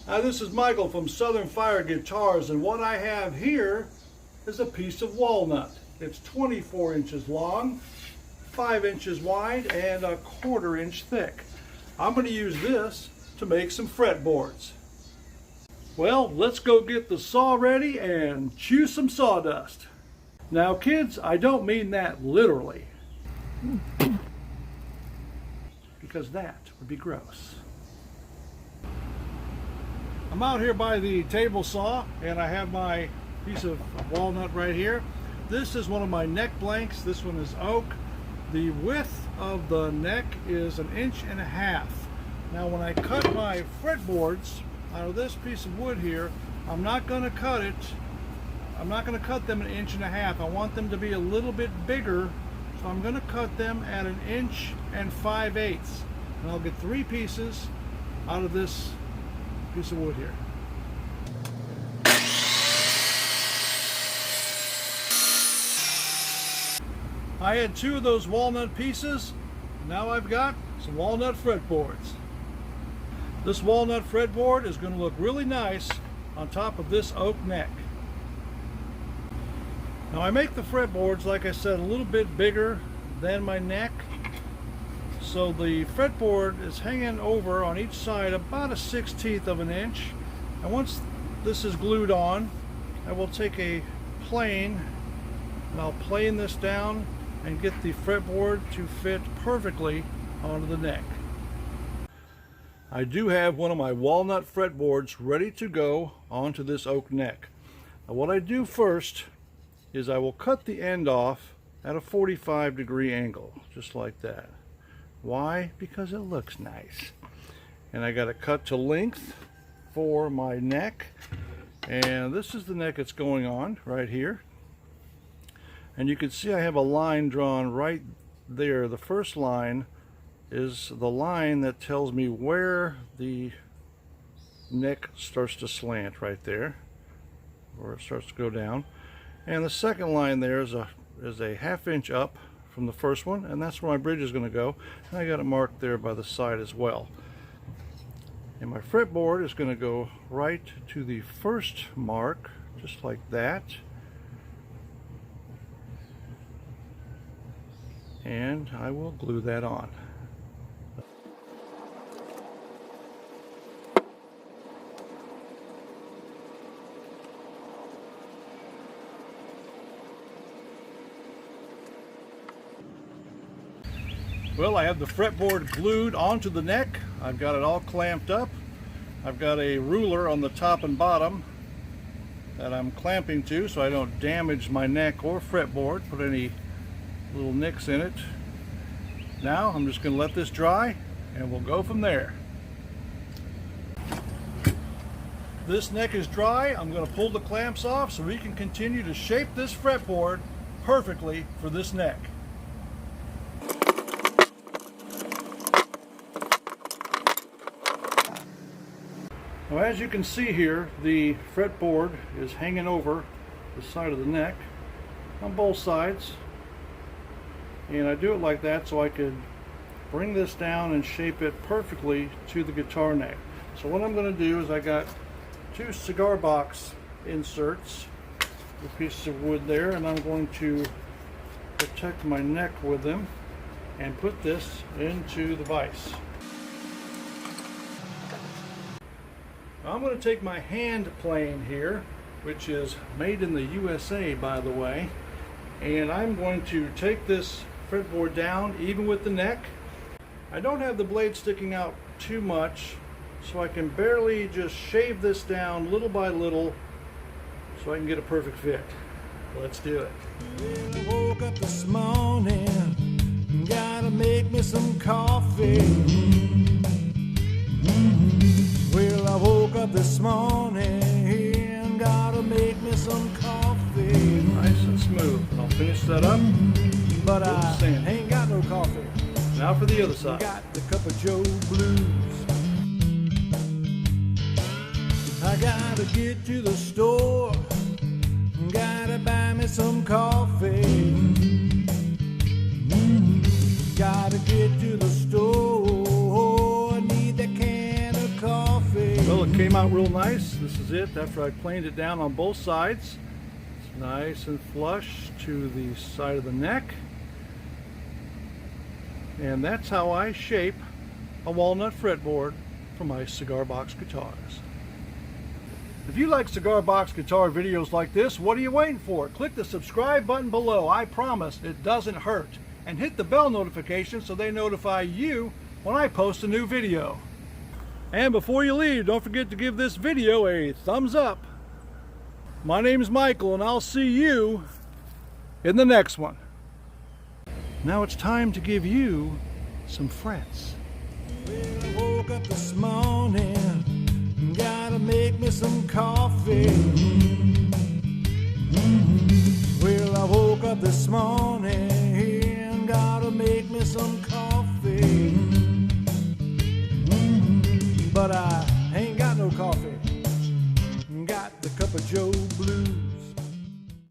Hi, this is Michael from Southern Fire Guitars, and what I have here is a piece of walnut. It's 24 inches long, 5 inches wide, and a 1/4 inch thick. I'm going to use this to make some fretboards. Well, let's go get the saw ready and chew some sawdust. Now kids, I don't mean that literally, because that would be gross. I'm out here by the table saw and I have my piece of walnut right here. This is one of my neck blanks. This one is oak. The width of the neck is 1.5 inches. Now when I cut my fretboards out of this piece of wood here, I'm not going to cut it. I'm not going to cut them 1.5 inches. I want them to be a little bit bigger, so I'm going to cut them at 1 5/8 inches. And I'll get 3 pieces out of this piece of wood here. I had 2 of those walnut pieces. Now I've got some walnut fretboards. This walnut fretboard is going to look really nice on top of this oak neck. Now I make the fretboards, like I said, a little bit bigger than my neck. So the fretboard is hanging over on each side about 1/16 of an inch. And once this is glued on, I will take a plane and I'll plane this down and get the fretboard to fit perfectly onto the neck. I do have one of my walnut fretboards ready to go onto this oak neck. Now what I do first is I will cut the end off at a 45-degree angle, just like that. Why? Because it looks nice. And I got to cut to length for my neck, and this is the neck it's going on right here. And you can see I have a line drawn right there. The first line is the line that tells me where the neck starts to slant, right there, where it starts to go down. And the second line there is a 1/2 inch up from the first one, and that's where my bridge is going to go. And I got it marked there by the side as well. And my fretboard is going to go right to the first mark, just like that. And I will glue that on. Well, I have the fretboard glued onto the neck. I've got it all clamped up. I've got a ruler on the top and bottom that I'm clamping to so I don't damage my neck or fretboard, put any little nicks in it. Now I'm just going to let this dry and we'll go from there. This neck is dry. I'm going to pull the clamps off so we can continue to shape this fretboard perfectly for this neck. Now, as you can see here, the fretboard is hanging over the side of the neck on both sides. And I do it like that so I could bring this down and shape it perfectly to the guitar neck. So what I'm going to do is I got 2 cigar box inserts, a piece of wood there, and I'm going to protect my neck with them and put this into the vise. I'm going to take my hand plane here, which is made in the USA, by the way, and I'm going to take this fretboard down even with the neck. I don't have the blade sticking out too much, so I can barely just shave this down little by little so I can get a perfect fit. Let's do it. Well, I woke up this morning, gotta make me some coffee. Well, I woke up this morning and gotta make me some coffee. Nice and smooth. I'll finish that up. But I ain't got no coffee. Now for the other side. Got the cup of Joe blues. I gotta get to the store. Gotta buy me some coffee. Gotta get to the store. I need that can of coffee. Well, it came out real nice. This is it after I planed it down on both sides. It's nice and flush to the side of the neck. And that's how I shape a walnut fretboard for my cigar box guitars. If you like cigar box guitar videos like this, what are you waiting for? Click the subscribe button below. I promise it doesn't hurt. And hit the bell notification so they notify you when I post a new video. And before you leave, don't forget to give this video a thumbs up. My name is Michael, and I'll see you in the next one. Now it's time to give you some frets. Well, I woke up this morning, gotta make me some coffee. Well, I woke up this morning, gotta make me some coffee. But I ain't got no coffee, got the cup of Joe Blue.